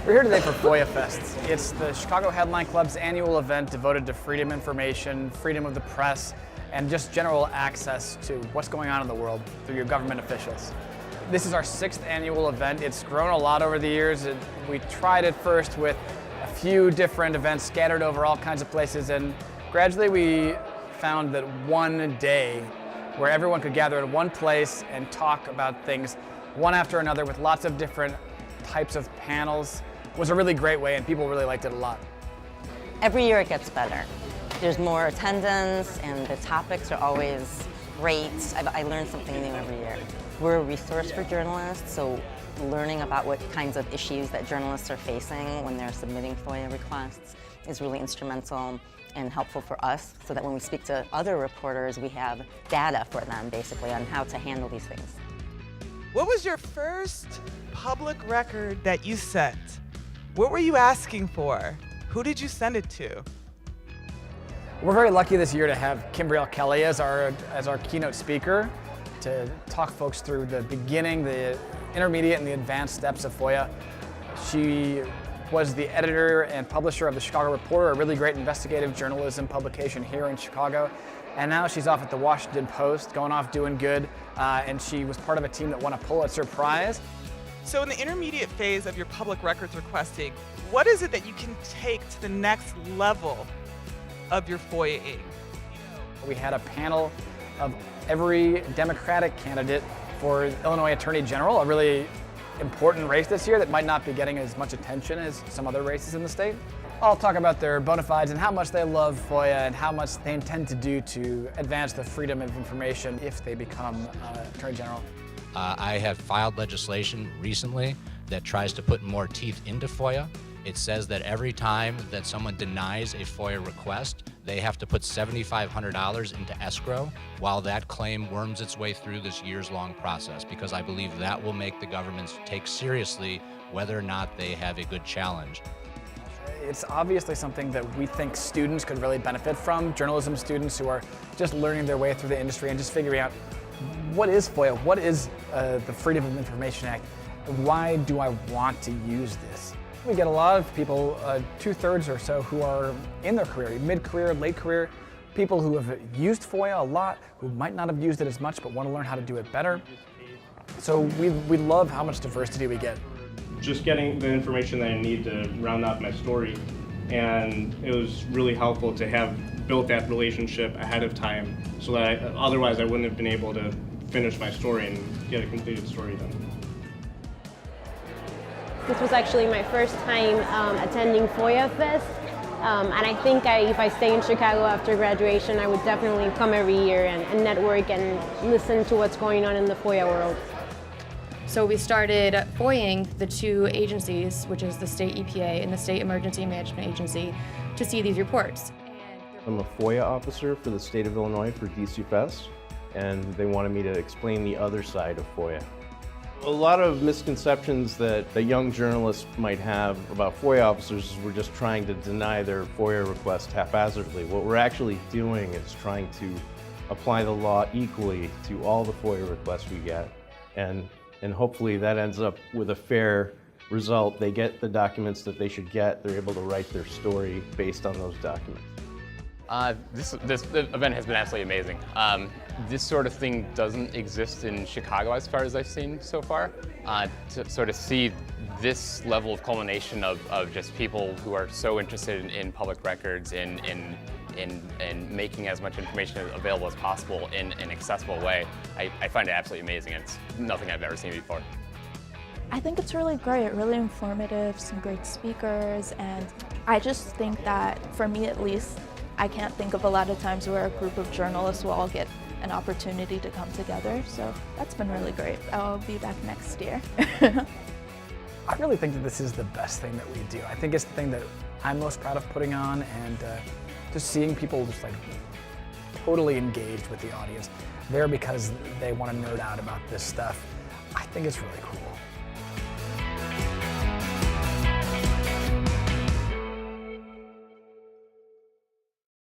We're here today for FOIA Fest. It's the Chicago Headline Club's annual event devoted to freedom of information, freedom of the press, and just general access to what's going on in the world through your government officials. This is our 6th annual event. It's grown a lot over the years. We tried it first with a few different events scattered over all kinds of places, and gradually we found that one day where everyone could gather in one place and talk about things one after another with lots of different types of panels was a really great way, and people really liked it a lot. Every year it gets better. There's more attendance and the topics are always great. I learn something new every year. We're a resource for journalists, so learning about what kinds of issues that journalists are facing when they're submitting FOIA requests is really instrumental and helpful for us, so that when we speak to other reporters, we have data for them basically on how to handle these things. What was your first public record that you sent? What were you asking for? Who did you send it to? We're very lucky this year to have Kimbrielle Kelly as our keynote speaker to talk folks through the beginning, the intermediate, and the advanced steps of FOIA. She was the editor and publisher of the Chicago Reporter, a really great investigative journalism publication here in Chicago. And now she's off at the Washington Post, going off doing good, and she was part of a team that won a Pulitzer Prize. So in the intermediate phase of your public records requesting, what is it that you can take to the next level of your FOIA aim? We had a panel of every Democratic candidate for Illinois Attorney General, a really important race this year that might not be getting as much attention as some other races in the state. I'll talk about their bona fides and how much they love FOIA and how much they intend to do to advance the freedom of information if they become Attorney General. I have filed legislation recently that tries to put more teeth into FOIA. It says that every time that someone denies a FOIA request, they have to put $7,500 into escrow while that claim worms its way through this years-long process, because I believe that will make the governments take seriously whether or not they have a good challenge. It's obviously something that we think students could really benefit from, journalism students who are just learning their way through the industry and just figuring out what is FOIA, what is the Freedom of Information Act, why do I want to use this? We get a lot of people, 2/3 or so, who are in their career, mid-career, late career, people who have used FOIA a lot, who might not have used it as much but want to learn how to do it better. So we love how much diversity we get. Just getting the information that I need to round out my story, and it was really helpful to have built that relationship ahead of time, so that otherwise I wouldn't have been able to finish my story and get a completed story done. This was actually my first time attending FOIA Fest, and I think if I stay in Chicago after graduation, I would definitely come every year and network and listen to what's going on in the FOIA world. So we started FOIAing the two agencies, which is the state EPA and the State Emergency Management Agency, to see these reports. I'm a FOIA officer for the state of Illinois for DC Fest, and they wanted me to explain the other side of FOIA. A lot of misconceptions that young journalists might have about FOIA officers is we're just trying to deny their FOIA request haphazardly. What we're actually doing is trying to apply the law equally to all the FOIA requests we get, and hopefully that ends up with a fair result. They get the documents that they should get. They're able to write their story based on those documents. This event has been absolutely amazing. This sort of thing doesn't exist in Chicago as far as I've seen so far. To sort of see this level of culmination of just people who are so interested in public records and making as much information available as possible in an accessible way, I find it absolutely amazing. It's nothing I've ever seen before. I think it's really great, really informative, some great speakers, and I just think that, for me at least, I can't think of a lot of times where a group of journalists will all get an opportunity to come together, so that's been really great. I'll be back next year. I really think that this is the best thing that we do. I think it's the thing that I'm most proud of putting on, and just seeing people just like totally engaged with the audience there because they want to nerd out about this stuff. I think it's really cool.